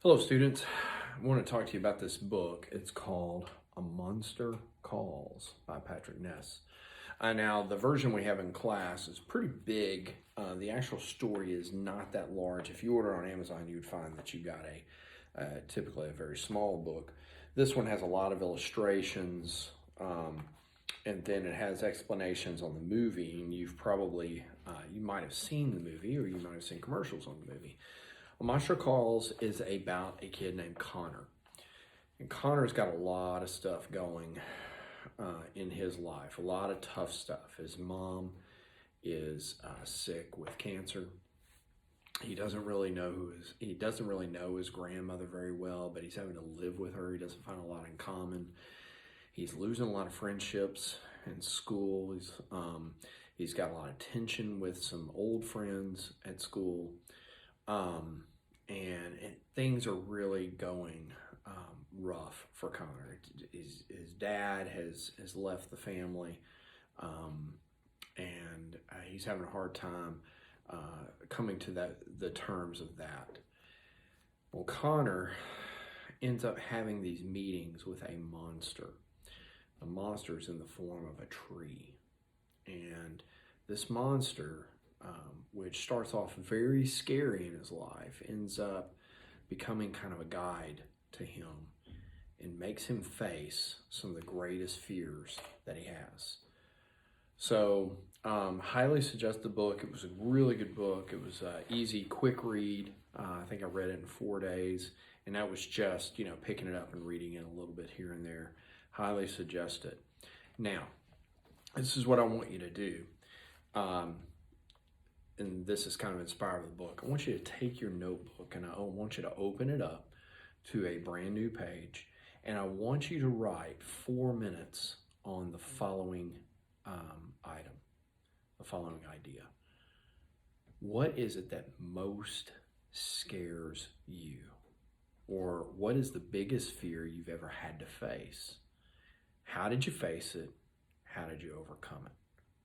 Hello, students. I want to talk to you about this book. It's called A Monster Calls by Patrick Ness. Now, the version we have in class is pretty big. The actual story is not that large. If you order on Amazon, you'd find that you got typically a very small book. This one has a lot of illustrations, and then it has explanations on the movie. And you've probably, you might have seen the movie, or you might have seen commercials on the movie. A Monster Calls is about a kid named Connor. And Connor's got a lot of stuff going in his life, a lot of tough stuff. His mom is sick with cancer. He doesn't really know his grandmother very well, but he's having to live with her. He doesn't find a lot in common. He's losing a lot of friendships in school. He's got a lot of tension with some old friends at school. And things are really going rough for Connor. His dad has left the family, and he's having a hard time coming to the terms of that. Well, Connor ends up having these meetings with a monster. The monster's in the form of a tree, and this monster, which starts off very scary in his life, ends up becoming kind of a guide to him and makes him face some of the greatest fears that he has. So, highly suggest the book. It was a really good book. It was easy, quick read. I think I read it in 4 days, and that was just, picking it up and reading it a little bit here and there. Highly suggest it. Now, this is what I want you to do. And this is kind of inspired by the book. I want you to take your notebook and I want you to open it up to a brand new page. And I want you to write 4 minutes on the following item, the following idea. What is it that most scares you? Or what is the biggest fear you've ever had to face? How did you face it? How did you overcome it?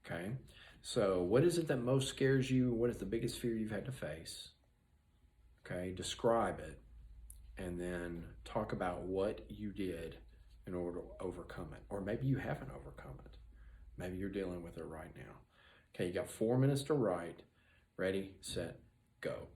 Okay? So what is it that most scares you? What is the biggest fear you've had to face? Okay, describe it, and then talk about what you did in order to overcome it. Or maybe you haven't overcome it. Maybe you're dealing with it right now. Okay, you got 4 minutes to write. Ready, set, go.